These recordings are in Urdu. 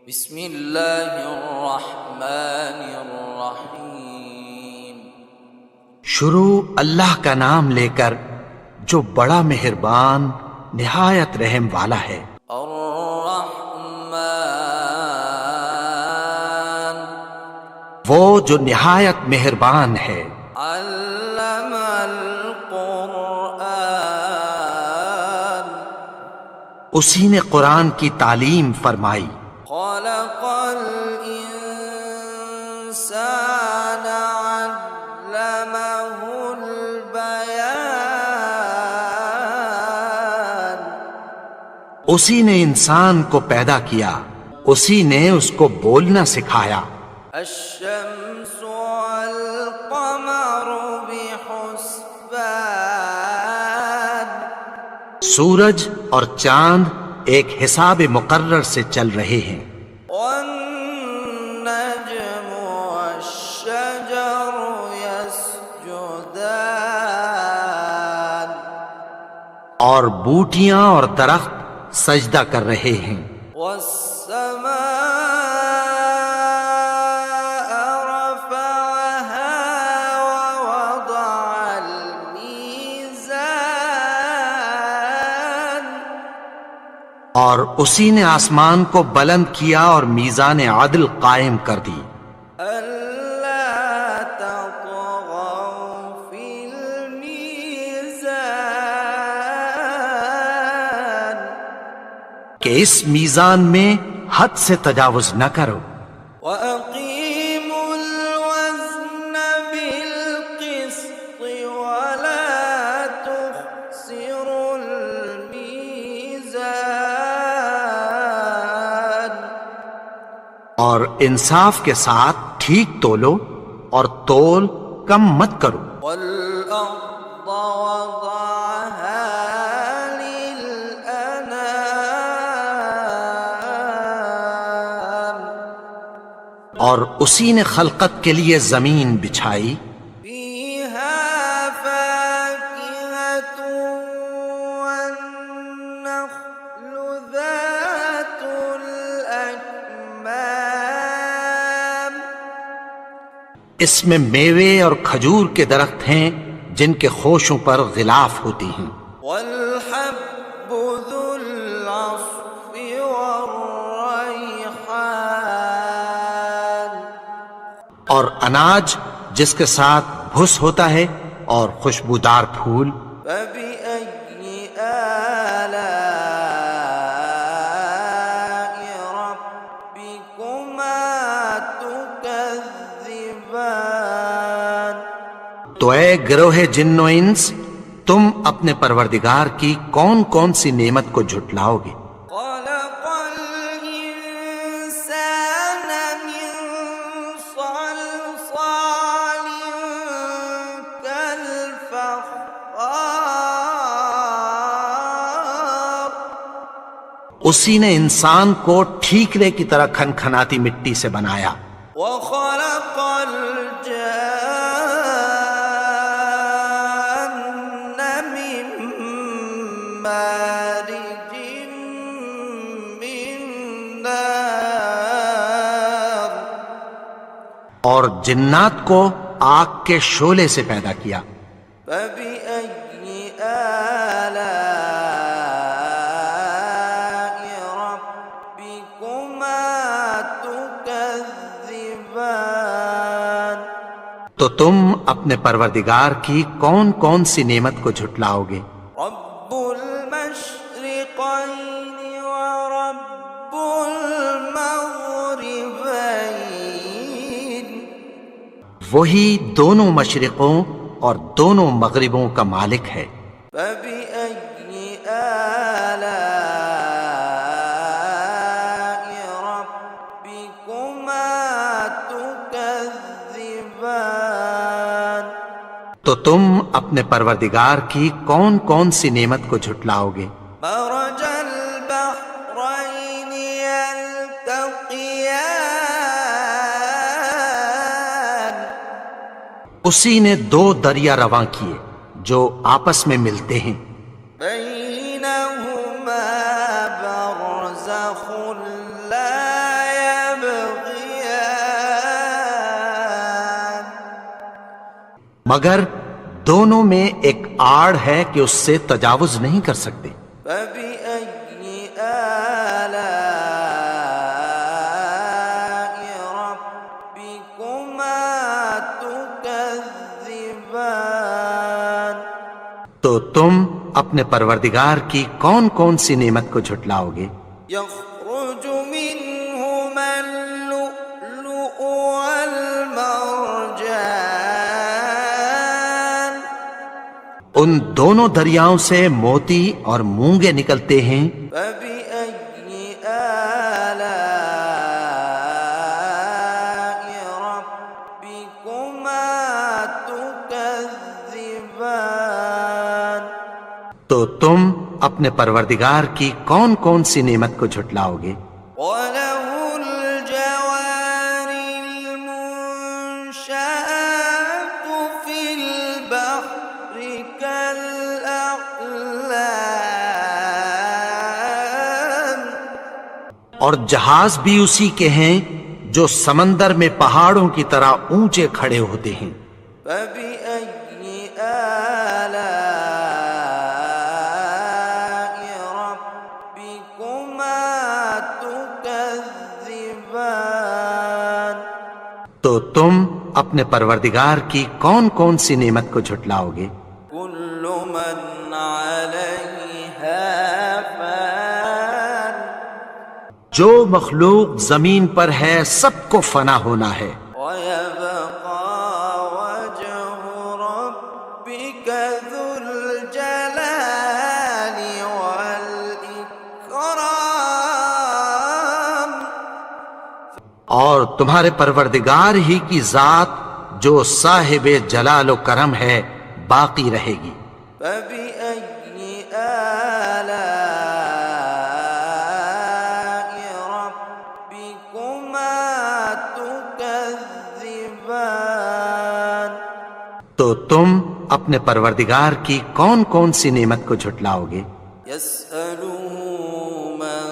بسم اللہ الرحمن الرحیم۔ شروع اللہ کا نام لے کر جو بڑا مہربان نہایت رحم والا ہے۔ الرحمن وہ جو نہایت مہربان ہے۔ علم القرآن اسی نے قرآن کی تعلیم فرمائی۔ خلق الانسان علمہ البیان اسی نے انسان کو پیدا کیا، اسی نے اس کو بولنا سکھایا۔ الشمس والقمر بحسبان سورج اور چاند ایک حساب مقرر سے چل رہے ہیں۔ والنجم والشجر يسجدان اور بوٹیاں اور درخت سجدہ کر رہے ہیں۔ والسماء رفعها ووضع الميزان اور اسی نے آسمان کو بلند کیا اور میزان عدل قائم کر دی۔ ألا تطغوا في الميزان کہ اس میزان میں حد سے تجاوز نہ کرو۔ وأقيموا الوزن بالقسط ولا تخسروا الميزان اور انصاف کے ساتھ ٹھیک تولو اور تول کم مت کرو۔ والأرض وضعها للأنام اور اسی نے خلقت کے لیے زمین بچھائی، فيها فاكهة والنخل ذات الأكمام اس میں میوے اور کھجور کے درخت ہیں جن کے خوشوں پر غلاف ہوتی ہیں، والحب ذو العصف والريحان اور اناج جس کے ساتھ بھس ہوتا ہے اور خوشبودار پھول۔ فبأي آلاء ربكما تكذبان تو اے گروہ جن و انس، تم اپنے پروردگار کی کون کون سی نعمت کو جھٹلاؤ گے؟ خلق الإنسان من صلصال كالفخار اسی نے انسان کو ٹھیکرے کی طرح کھنکھناتی مٹی سے بنایا۔ وخلق الجان من مارج من نار اور جنات کو آگ کے شعلے سے پیدا کیا۔ فبأي آلاء ربكما تكذبان تو تم اپنے پروردگار کی کون کون سی نعمت کو جھٹلاؤ گے؟ رب المشرقين ورب المغربين وہی دونوں مشرقوں اور دونوں مغربوں کا مالک ہے۔ فبأي آلاء ربكما تكذبان تو تم اپنے پروردگار کی کون کون سی نعمت کو جھٹلاؤ گے؟ مرج البحرين يلتقيان اسی نے دو دریا رواں کیے جو آپس میں ملتے ہیں، بينهما برزخ لا مگر دونوں میں ایک آڑ ہے کہ اس سے تجاوز نہیں کر سکتے۔ فبأي آلاء ربكما تكذبان؟ تو تم اپنے پروردگار کی کون کون سی نعمت کو جھٹلاؤ گے؟ يخرج منهما اللؤلؤ والمرجان ان دونوں دریاؤں سے موتی اور مونگے نکلتے ہیں۔ فبأي آلاء ربكما تكذبان؟ تو تم اپنے پروردگار کی کون کون سی نعمت کو جھٹلاؤ گے؟ وله الجوار المنشآت في البحر كالأعلام اور جہاز بھی اسی کے ہیں جو سمندر میں پہاڑوں کی طرح اونچے کھڑے ہوتے ہیں۔ فبأي آلاء ربكما تكذبان؟ تو تم اپنے پروردگار کی کون کون سی نعمت کو جھٹلاؤ گے؟ كل من عليها فان جو مخلوق زمین پر ہے سب کو فنا ہونا ہے، ويبقى وجه ربك ذو الجلال والإكرام اور تمہارے پروردگار ہی کی ذات جو صاحب جلال و کرم ہے باقی رہے گی۔ فبأي آلاء ربكما تكذبان؟ تو تم اپنے پروردگار کی کون کون سی نعمت کو جھٹلاؤ گے؟ يسأله من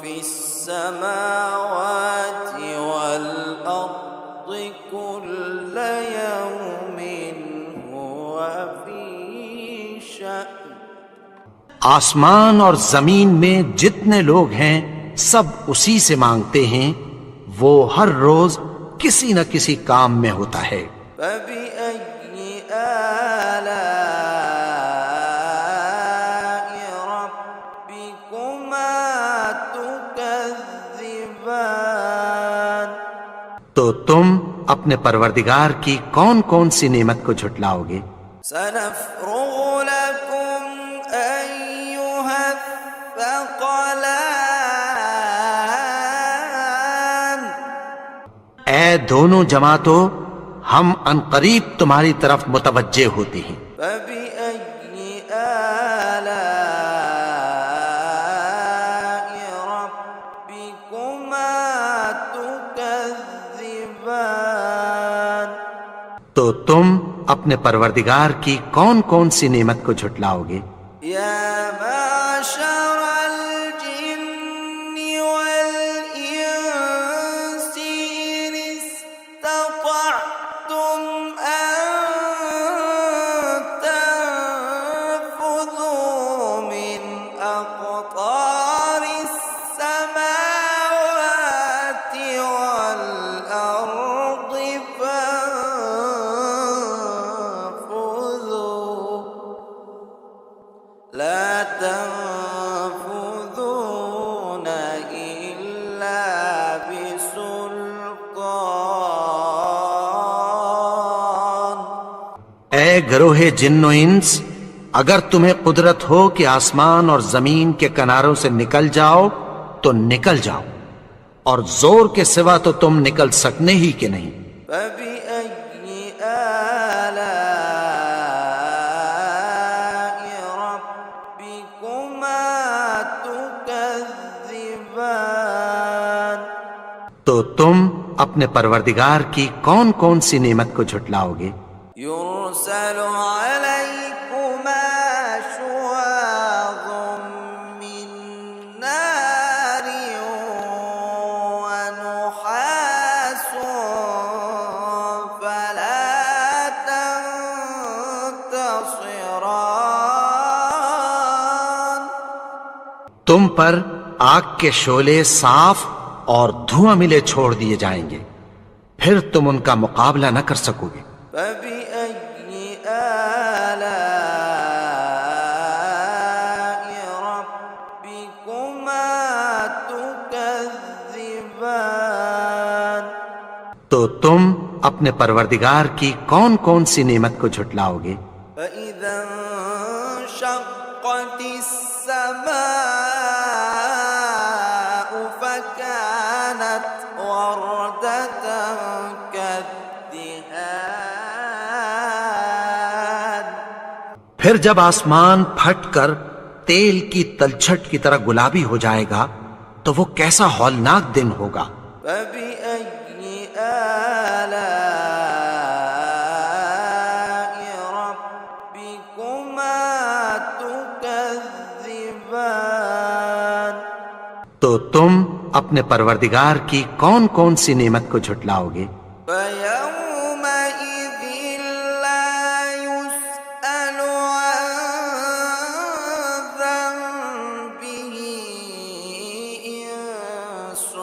في السماوات والأرض كل يوم هو في شأن آسمان اور زمین میں جتنے لوگ ہیں سب اسی سے مانگتے ہیں، وہ ہر روز کسی نہ کسی کام میں ہوتا ہے۔ فبأي آلاء ربكما تكذبان؟ تو تم اپنے پروردگار کی کون کون سی نعمت کو جھٹلاؤ گے؟ سنفرغ لكم أيها الثقلان اے دونوں جماعتوں، ہم عنقریب تمہاری طرف متوجہ ہوتے ہیں۔ فبأي آلاء ربكما تكذبان؟ تو تم اپنے پروردگار کی کون کون سی نعمت کو جھٹلاؤ گے؟ يا معشر الجن والإنس إن استطعتم أن تنفذوا من أقطار السماوات والأرض فانفذوا لا تنفذون إلا بسلطان؟ اے گروہ جن و انس، اگر تمہیں قدرت ہو کہ آسمان اور زمین کے کناروں سے نکل جاؤ تو نکل جاؤ، اور زور کے سوا تو تم نکل سکنے ہی کہ نہیں۔ فبأي آلاء ربكما تكذبان؟ تو تم اپنے پروردگار کی کون کون سی نعمت کو جھٹلاؤ گے؟ يرسل عليكما شواظ من نار ونحاس فلا تنتصران؟ تم پر آگ کے شعلے صاف اور دھواں ملے چھوڑ دیے جائیں گے، پھر تم ان کا مقابلہ نہ کر سکو گے۔ فبأي آلاء ربكما تكذبان؟ تو تم اپنے پروردگار کی کون کون سی نعمت کو جھٹلاؤ گے؟ فإذا انشقت السماء فكانت وردة كالدهان۔ پھر جب آسمان پھٹ کر تیل کی تلچھٹ کی طرح گلابی ہو جائے گا تو وہ کیسا ہولناک دن ہوگا۔ فبأي آلاء ربكما تكذبان؟ تو تم اپنے پروردگار کی کون کون سی نعمت کو جھٹلاؤ گے؟ فيومئذ لا يسأل عن ذنبه إنس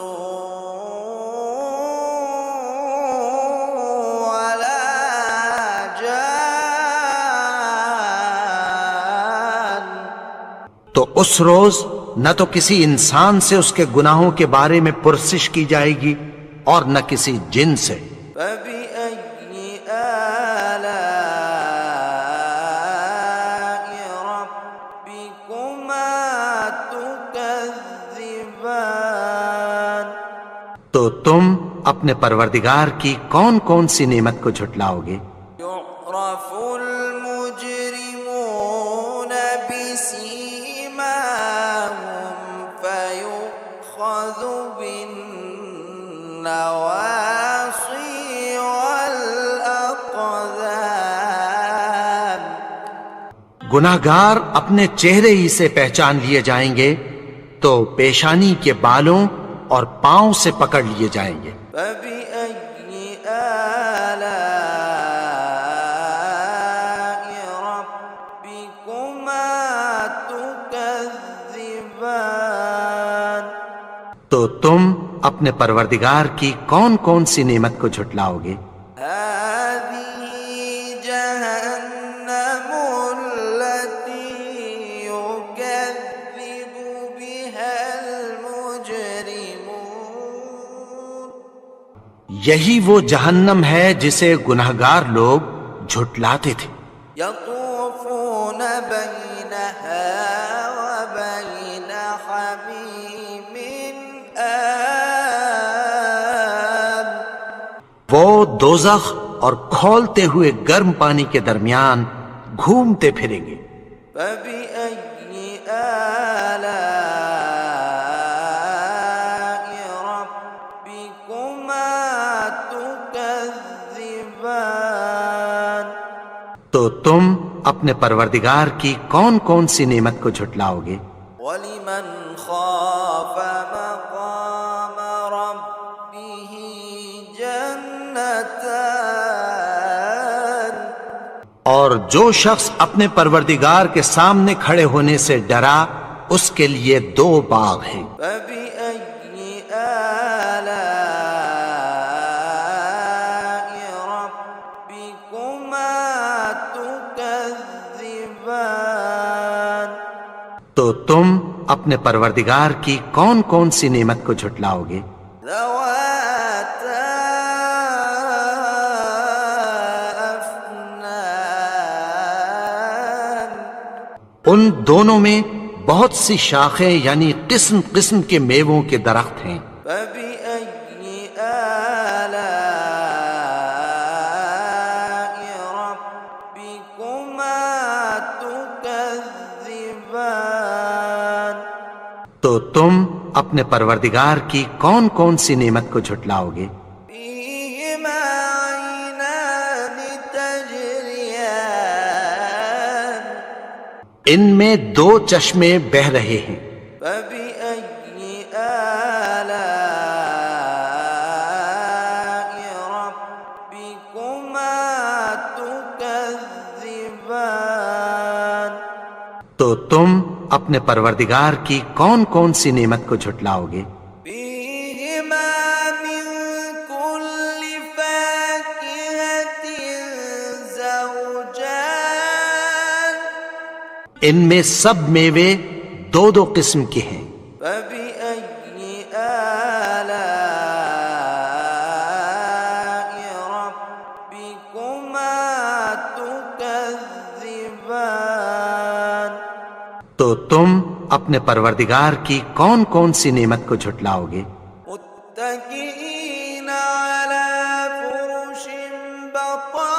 ولا جان۔ تو اس روز نہ تو کسی انسان سے اس کے گناہوں کے بارے میں پرسش کی جائے گی اور نہ کسی جن سے۔ فبأي آلاء ربكما تكذبان؟ تو تم اپنے پروردگار کی کون کون سی نعمت کو جھٹلاؤ گے؟ يعرف المجرمون بسيماهم فيؤخذ بالنواصي والأقدام۔ گناہگار اپنے چہرے ہی سے پہچان لیے جائیں گے تو پیشانی کے بالوں اور پاؤں سے پکڑ لیے جائیں گے۔ فبأي آلاء ربكما تكذبان؟ تو تم اپنے پروردگار کی کون کون سی نعمت کو جھٹلاؤ گے؟ هذه جهنم التي يكذب بها المجرمون۔ یہی وہ جہنم ہے جسے گناہگار لوگ جھٹلاتے تھے۔ يطوفون بينها وبين حميم آن۔ وہ دوزخ اور کھولتے ہوئے گرم پانی کے درمیان گھومتے پھریں گے۔ فبأي آلاء ربكما تكذبان؟ تو تم اپنے پروردگار کی کون کون سی نعمت کو جھٹلاؤ گے؟ ولمن خاف مقام ربه جنتان۔ اور جو شخص اپنے پروردگار کے سامنے کھڑے ہونے سے ڈرا اس کے لیے دو باغ ہیں۔ فبأي آلاء ربكما تكذبان؟ تو تم اپنے پروردگار کی کون کون سی نعمت کو جھٹلاؤ گے؟ ذواتا أفنان۔ ان دونوں میں بہت سی شاخیں یعنی قسم قسم کے میووں کے درخت ہیں۔ فبأي آلاء ربكما تكذبان؟ تو تم اپنے پروردگار کی کون کون سی نعمت کو جھٹلاؤ گے؟ فيهما عينان تجريان۔ ان میں دو چشمے بہہ رہے ہیں۔ فبأي آلاء ربكما تكذبان؟ تو تم اپنے پروردگار کی کون کون سی نعمت کو جھٹلاؤ گے؟ فيهما من كل فاكهة زوجان ان میں سب میوے دو دو قسم کے ہیں، فبأي آلاء ربكما تكذبان تو تم اپنے پروردگار کی کون کون سی نعمت کو جھٹلاؤ گے؟ متكئين على فرش بطائنها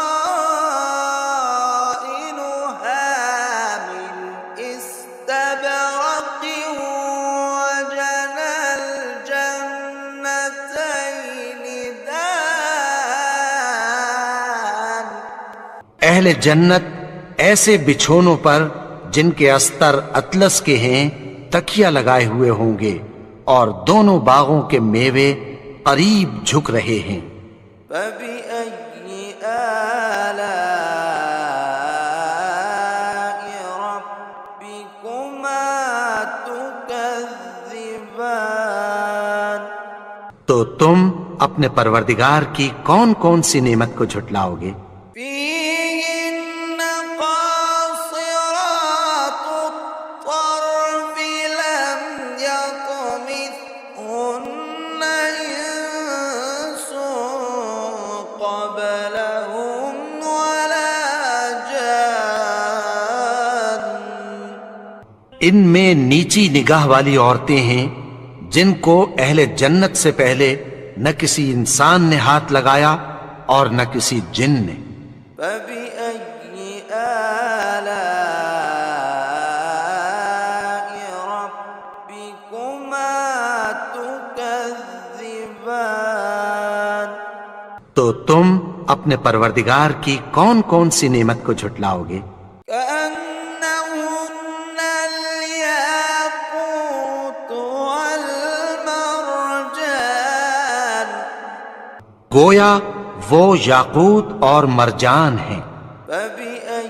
من استبرق وجنى الجنتين دان اہل جنت ایسے بچھونوں پر جن کے استر اطلس کے ہیں تکیہ لگائے ہوئے ہوں گے، اور دونوں باغوں کے میوے قریب جھک رہے ہیں۔ فبأي آلاء ربكما تكذبان تو تم اپنے پروردگار کی کون کون سی نعمت کو جھٹلاؤ گے؟ فيهن قاصرات الطرف لم يطمثهن إنس قبلهم ولا جان ان میں نیچی نگاہ والی عورتیں ہیں جن کو اہل جنت سے پہلے نہ کسی انسان نے ہاتھ لگایا اور نہ کسی جن نے۔ فبأي آلاء ربكما تكذبان تو تم اپنے پروردگار کی کون کون سی نعمت کو جھٹلاؤ گے؟ كأنهن الياقوت والمرجان گویا وہ یاقوت اور مرجان ہیں۔ فبأي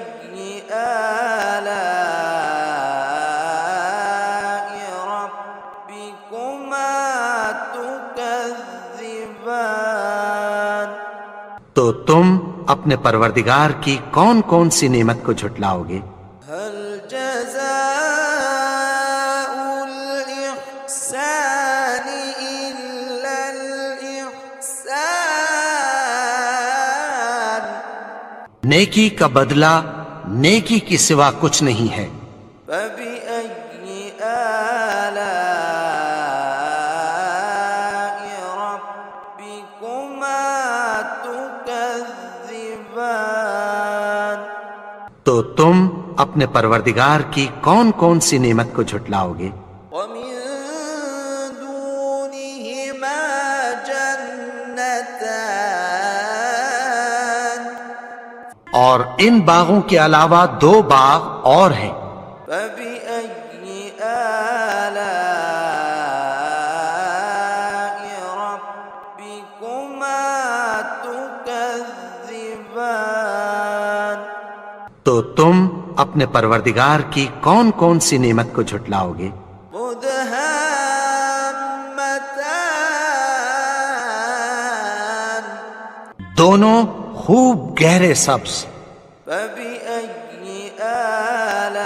آلاء ربكما تكذبان تو تم اپنے پروردگار کی کون کون سی نعمت کو جھٹلاؤ گے؟ هل جزاء الإحسان إلا الإحسان نیکی کا بدلہ نیکی کی سوا کچھ نہیں ہے۔ فبأي آلاء ربكما تكذبان تو تم اپنے پروردگار کی کون کون سی نعمت کو جھٹلاؤ گے؟ ومن دونهما جنتان اور ان باغوں کے علاوہ دو باغ اور ہیں۔ فبأي آلاء ربكما تكذبان تو تم اپنے پروردگار کی کون کون سی نعمت کو جھٹلاؤ گے؟ مدهامتان دونوں خوب گہرے سبز۔ فبأي آلاء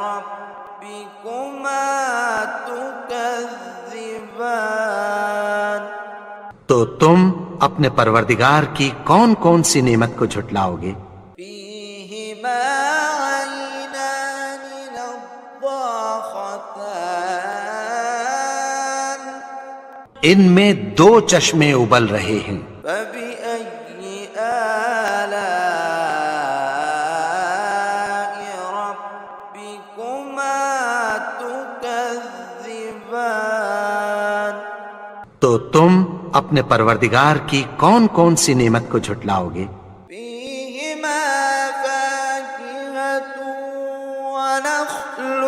ربكما تكذبان تو تم اپنے پروردگار کی کون کون سی نعمت کو جھٹلاؤ گے؟ فيهما عينان نضاختان ان میں دو چشمے ابل رہے ہیں۔ فبأي آلاء ربكما تكذبان تو تم اپنے پروردگار کی کون کون سی نعمت کو جھٹلاؤ گے؟ فيهما فاكهة ونخل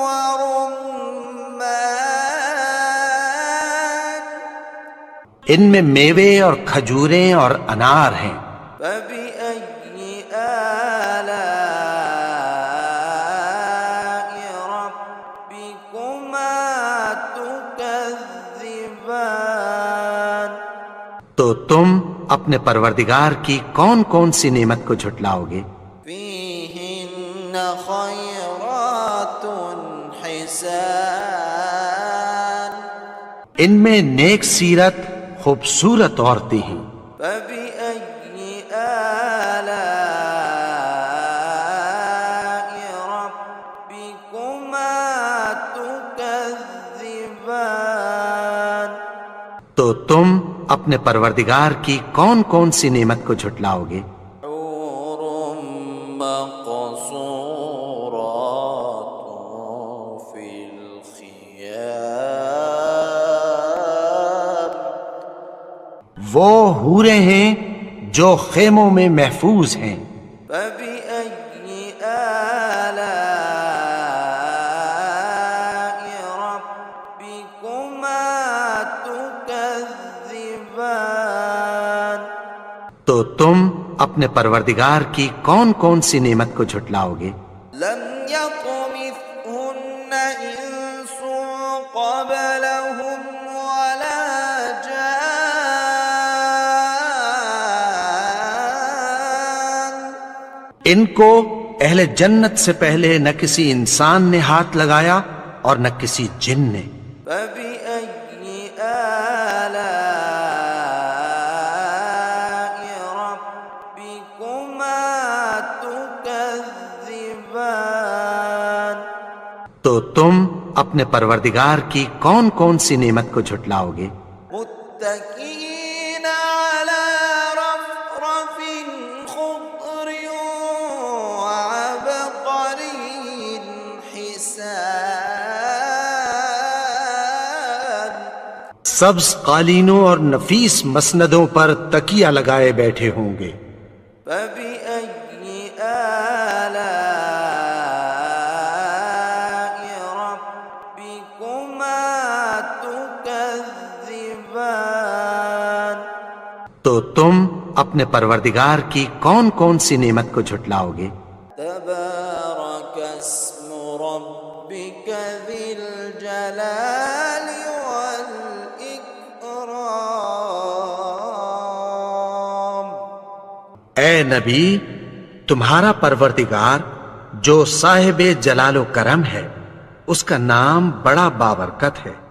ورمان ان میں میوے اور کھجوریں اور انار ہیں۔ فبأي آلاء تو تم اپنے پروردگار کی کون کون سی نعمت کو جھٹلاؤ گے؟ فيهن خيرات حسان ان میں نیک سیرت خوبصورت عورتیں ہیں، فبأي آلاء ربكما تكذبان تو تم اپنے پروردگار کی کون کون سی نعمت کو جھٹلاؤ گے؟ حور مقصورات في الخيام وہ حوریں ہیں جو خیموں میں محفوظ ہیں۔ فبأي آلاء ربكما تكذبان تو تم اپنے پروردگار کی کون کون سی نعمت کو جھٹلاؤ گے؟ لم يطمثهن إنس قبلهم ولا جان ان کو اہل جنت سے پہلے نہ کسی انسان نے ہاتھ لگایا اور نہ کسی جن نے۔ فبأي آلاء ربكما تكذبان تو تم اپنے پروردگار کی کون کون سی نعمت کو جھٹلاؤ گے؟ متكئين على رفرف خضر وعبقري حسان سبز قالینوں اور نفیس مسندوں پر تکیہ لگائے بیٹھے ہوں گے۔ فبأي آلاء ربكما تكذبان تو تم اپنے پروردگار کی کون کون سی نعمت کو جھٹلاؤ گے؟ تبارك اسم ربك ذي الجلال والإكرام اے نبی، تمہارا پروردگار جو صاحب جلال و کرم ہے، اس کا نام بڑا بابرکت ہے۔